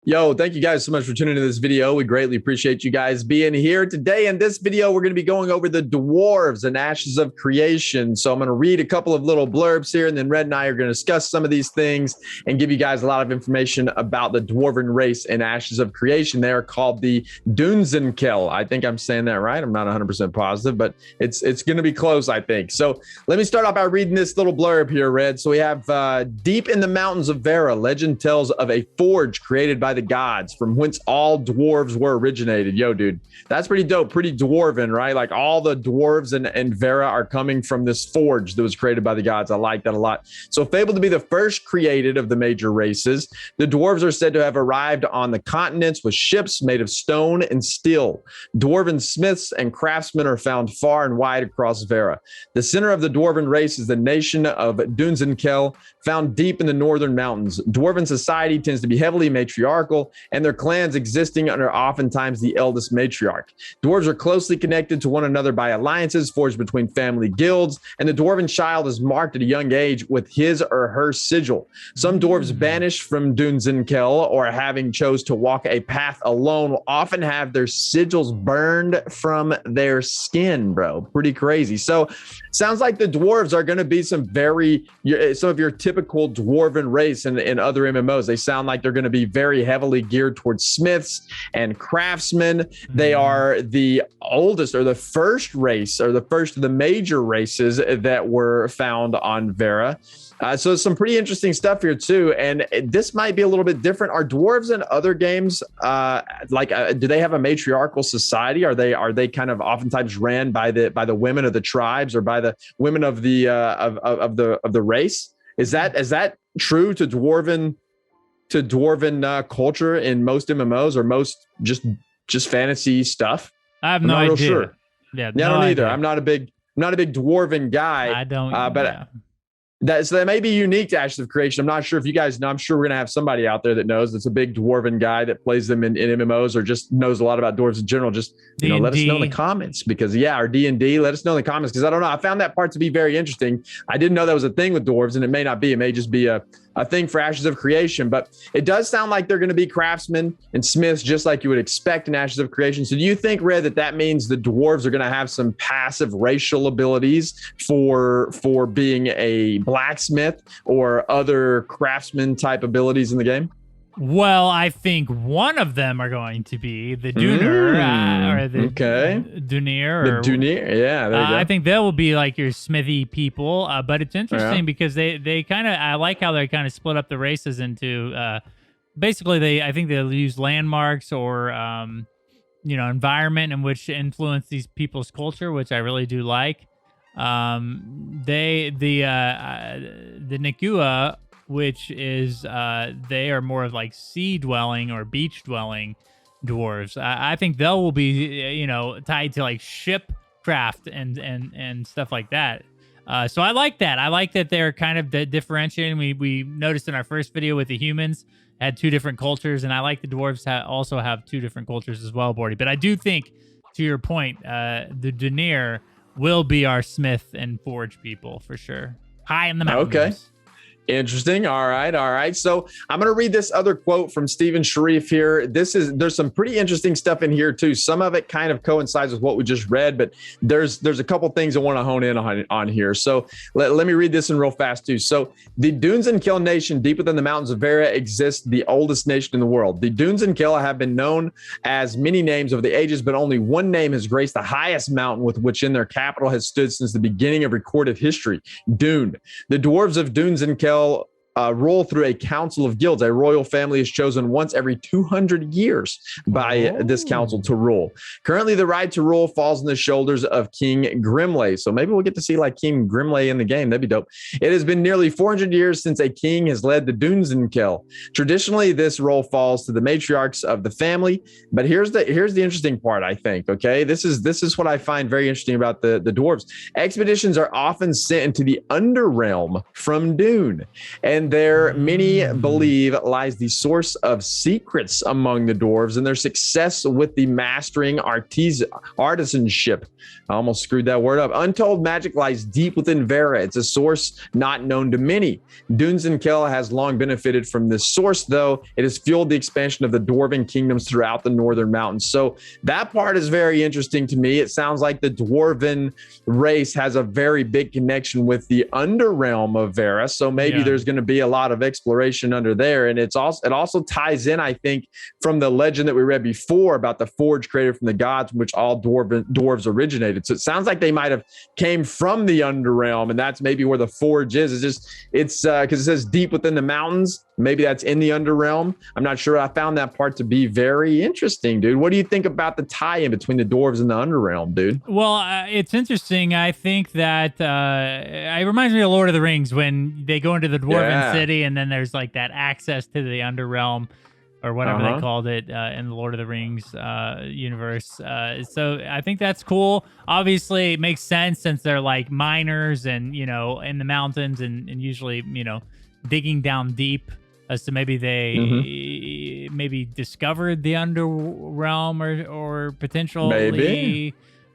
Yo, thank you guys so much for tuning into this video. We greatly appreciate you guys being here. Today in this video, we're going to be going over the dwarves and ashes of creation. So I'm going to read a couple of little blurbs here, and then Red and I are going to discuss some of these things and give you guys a lot of information about the dwarven race and ashes of creation. They are called the Dunzenkell. I think I'm saying that right. I'm not 100% positive, but it's going to be close, I think. So let me start off by reading this little blurb here, Red. So we have deep in the mountains of Vera, legend tells of a forge created by the gods from whence all dwarves were originated. Yo, dude, that's pretty dope. Pretty dwarven, right? Like all the dwarves and Vera are coming from this forge that was created by the gods. I like that a lot. So fabled to be the first created of the major races, the dwarves are said to have arrived on the continents with ships made of stone and steel. Dwarven smiths and craftsmen are found far and wide across Vera. The center of the dwarven race is the nation of Dunzenkell, found deep in the northern mountains. Dwarven society tends to be heavily matriarchal, and their clans existing under oftentimes the eldest matriarch. Dwarves are closely connected to one another by alliances forged between family guilds, and the dwarven child is marked at a young age with his or her sigil. Some dwarves banished from Dunzenkell or having chose to walk a path alone will often have their sigils burned from their skin, bro. Pretty crazy. So sounds like the dwarves are going to be some of your typical dwarven race in other MMOs. They sound like they're going to be very heavily geared towards smiths and craftsmen. They are the oldest or the first race or the first of the major races that were found on Vera. So some pretty interesting stuff here too. And this might be a little bit different. Are dwarves in other games do they have a matriarchal society? Are they kind of oftentimes ran by the women of the tribes or by the women of the race? Is that true to dwarven culture in most MMOs or most just fantasy stuff? I have no idea. Sure. Yeah, I don't either. idea. I'm not a big dwarven guy. I don't. But that may be unique to Ashes of Creation. I'm not sure if you guys know. I'm sure we're gonna have somebody out there that knows that's a big dwarven guy that plays them in MMOs or just knows a lot about dwarves in general. Just let us know in the comments because or D&D. Let us know in the comments because I don't know. I found that part to be very interesting. I didn't know that was a thing with dwarves, and it may not be. It may just be a thing for Ashes of Creation, but it does sound like they're going to be craftsmen and smiths, just like you would expect in Ashes of Creation. So do you think, Red, that means the dwarves are going to have some passive racial abilities for being a blacksmith or other craftsman type abilities in the game? Well, I think one of them are going to be the Dunir or the Dunir. Yeah, there you go. I think they will be like your smithy people, but it's interesting because they kind of, I like how they kind of split up the races into, basically I think they'll use landmarks or, environment in which to influence these people's culture, which I really do like. The Nikua, which is they are more of like sea dwelling or beach dwelling dwarves. I think they will be tied to like ship craft and stuff like that. So I like that. I like that they're kind of differentiating. We noticed in our first video with the humans had two different cultures, and I like the dwarves also have two different cultures as well, Bordy. But I do think, to your point, the Dunir will be our smith and forge people for sure. High in the mountains. Okay. Interesting. All right. So I'm going to read this other quote from Stephen Sharif here. There's some pretty interesting stuff in here too. Some of it kind of coincides with what we just read, but there's a couple things I want to hone in on here. So let me read this in real fast too. So the Dunzenkell nation deep within the mountains of Vera exists, the oldest nation in the world. The Dunzenkell have been known as many names over the ages, but only one name has graced the highest mountain with which in their capital has stood since the beginning of recorded history, Dune. The dwarves of Dunzenkell rule through a council of guilds. A royal family is chosen once every 200 years by this council to rule. Currently, the right to rule falls on the shoulders of King Grimlay. So maybe we'll get to see like King Grimlay in the game. That'd be dope. It has been nearly 400 years since a king has led the Dunzenkell. Traditionally, this role falls to the matriarchs of the family. But here's the interesting part, I think. Okay, this is what I find very interesting about the dwarves. Expeditions are often sent into the underrealm from Dune, and And there, many believe, lies the source of secrets among the dwarves and their success with the mastering artisanship. I almost screwed that word up. Untold magic lies deep within Vera. It's a source not known to many. Dunzenkell has long benefited from this source, though. It has fueled the expansion of the dwarven kingdoms throughout the northern mountains. So that part is very interesting to me. It sounds like the dwarven race has a very big connection with the underrealm of Vera. So maybe there's going to be a lot of exploration under there. And it also ties in, I think, from the legend that we read before about the forge created from the gods, from which all dwarves originated. So it sounds like they might have came from the underrealm, and that's maybe where the forge is. It's because it says deep within the mountains. Maybe that's in the underrealm. I'm not sure. I found that part to be very interesting, dude. What do you think about the tie-in between the dwarves and the underrealm, dude? Well, it's interesting. I think that it reminds me of Lord of the Rings when they go into the dwarven city, and then there's like that access to the underrealm, or whatever they called it in the Lord of the Rings universe. So I think that's cool. Obviously, it makes sense since they're like miners and, in the mountains and usually, digging down deep. So maybe they maybe discovered the underrealm or potentially,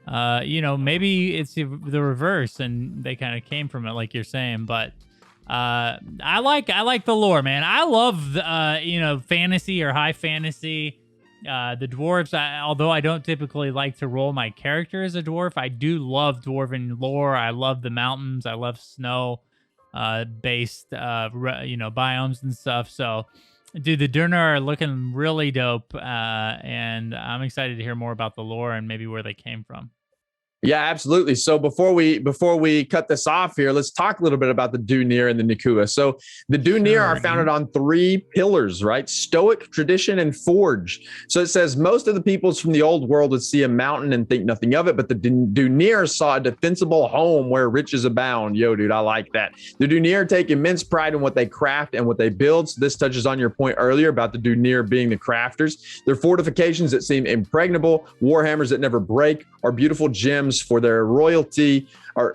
maybe it's the reverse and they kind of came from it, like you're saying. But I like the lore, man. I love fantasy or high fantasy. The dwarves, although I don't typically like to roll my character as a dwarf, I do love dwarven lore. I love the mountains. I love snow based biomes and stuff. So dude, the Dunir are looking really dope, and I'm excited to hear more about the lore and maybe where they came from. Yeah, absolutely. So before we cut this off here, let's talk a little bit about the Dunir and the Nikua. So the Dunir are founded on 3 pillars, right? Stoic, tradition, and forge. So it says most of the peoples from the old world would see a mountain and think nothing of it, but the Dunir saw a defensible home where riches abound. Yo, dude, I like that. The Dunir take immense pride in what they craft and what they build. So this touches on your point earlier about the Dunir being the crafters. Their fortifications that seem impregnable, warhammers that never break, or beautiful gems for their royalty, or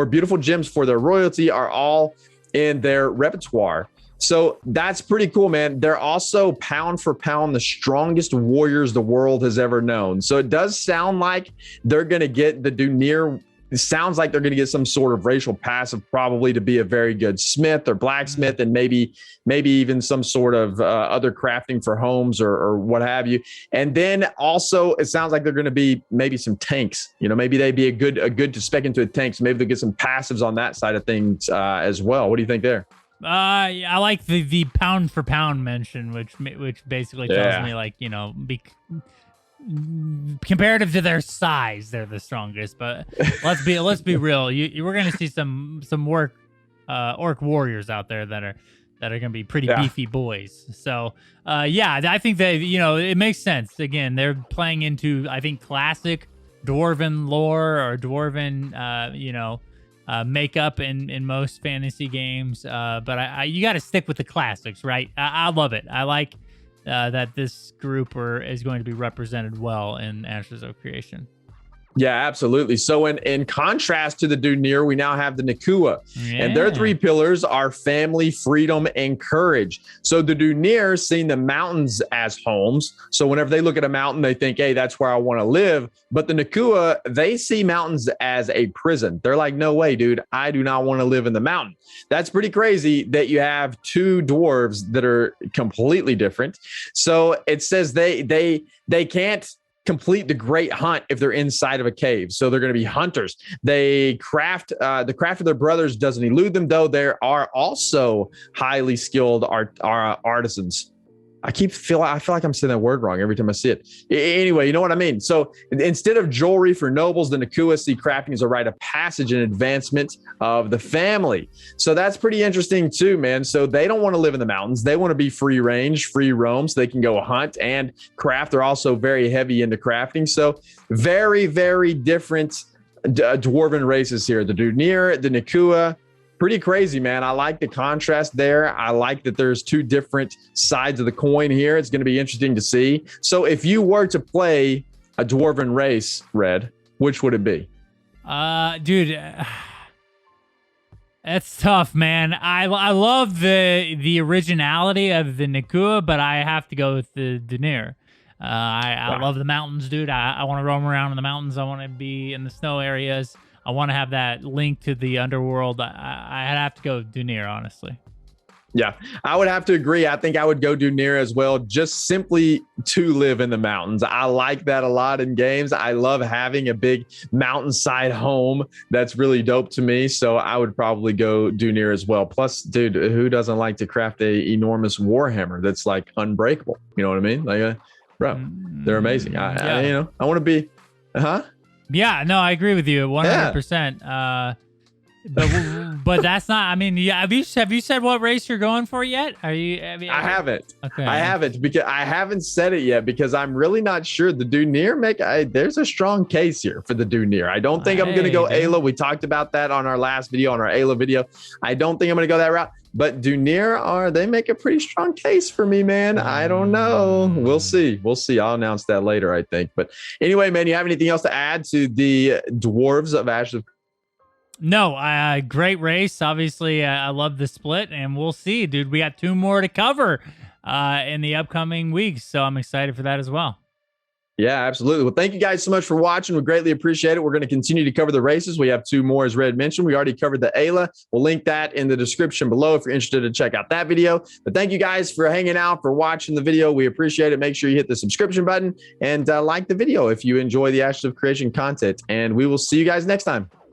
beautiful gems for their royalty are all in their repertoire. So that's pretty cool, man. They're also pound for pound the strongest warriors the world has ever known. So it does sound like they're going to get the Dunir. It sounds like they're going to get some sort of racial passive, probably to be a very good smith or blacksmith, and maybe even some sort of other crafting for homes or what have you. And then also, it sounds like they're going to be maybe some tanks. Maybe they'd be a good to spec into a tank. So maybe they'll get some passives on that side of things as well. What do you think there? I like the pound for pound mention, which basically tells me like comparative to their size, they're the strongest. But let's be real. We're gonna see some orc warriors out there that are gonna be pretty beefy boys. So I think that it makes sense. Again, they're playing into, I think, classic dwarven lore or dwarven makeup in most fantasy games. But you got to stick with the classics, right? I love it. I like that this group is going to be represented well in Ashes of Creation. Yeah, absolutely. So in contrast to the Dunir, we now have the Nikua, and their 3 pillars are family, freedom, and courage. So the Dunir seeing the mountains as homes. So whenever they look at a mountain, they think, hey, that's where I want to live. But the Nikua, they see mountains as a prison. They're like, no way, dude, I do not want to live in the mountain. That's pretty crazy that you have 2 dwarves that are completely different. So it says they can't complete the great hunt if they're inside of a cave. So they're going to be hunters. They craft, the craft of their brothers doesn't elude them, though there are also highly skilled artisans. I feel like I'm saying that word wrong every time I see it. Anyway, you know what I mean? So instead of jewelry for nobles, the Nikua see crafting as a rite of passage and advancement of the family. So that's pretty interesting too, man. So they don't want to live in the mountains. They want to be free range, free roam, so they can go hunt and craft. They're also very heavy into crafting. So very, very different dwarven races here. The Dunir, the Nikua. Pretty crazy, man. I like the contrast there. I like that there's 2 different sides of the coin here. It's going to be interesting to see. So if you were to play a dwarven race, Red, which would it be? Dude, That's tough, man. I love the originality of the Nikua, but I have to go with the Dunir. I love the mountains, dude. I want to roam around in the mountains. I want to be in the snow areas. I want to have that link to the underworld. I have to go Dunir, honestly. Yeah, I would have to agree. I think I would go Dunir as well, just simply to live in the mountains. I like that a lot in games. I love having a big mountainside home. That's really dope to me. So I would probably go Dunir as well. Plus, dude, who doesn't like to craft a enormous warhammer that's like unbreakable? You know what I mean? Like, bro, they're amazing. I want to be, Yeah, no, I agree with you 100%. But that's not. I mean, yeah. Have you said what race you're going for yet? Are you? I haven't. Okay. I haven't because I haven't said it yet because I'm really not sure. The Dunir there's a strong case here for the Dunir. I don't think I'm gonna go Ayla. We talked about that on our last video, on our Ayla video. I don't think I'm gonna go that route. But Dunir they make a pretty strong case for me, man. I don't know. We'll see. I'll announce that later, I think. But anyway, man, you have anything else to add to the Dwarves of Ashes of? No, great race. Obviously, I love the split, and we'll see, dude. We got 2 more to cover in the upcoming weeks, so I'm excited for that as well. Yeah, absolutely. Well, thank you guys so much for watching. We greatly appreciate it. We're going to continue to cover the races. We have 2 more, as Red mentioned. We already covered the Ayla. We'll link that in the description below if you're interested to check out that video. But thank you guys for hanging out, for watching the video. We appreciate it. Make sure you hit the subscription button and like the video if you enjoy the Ashes of Creation content. And we will see you guys next time.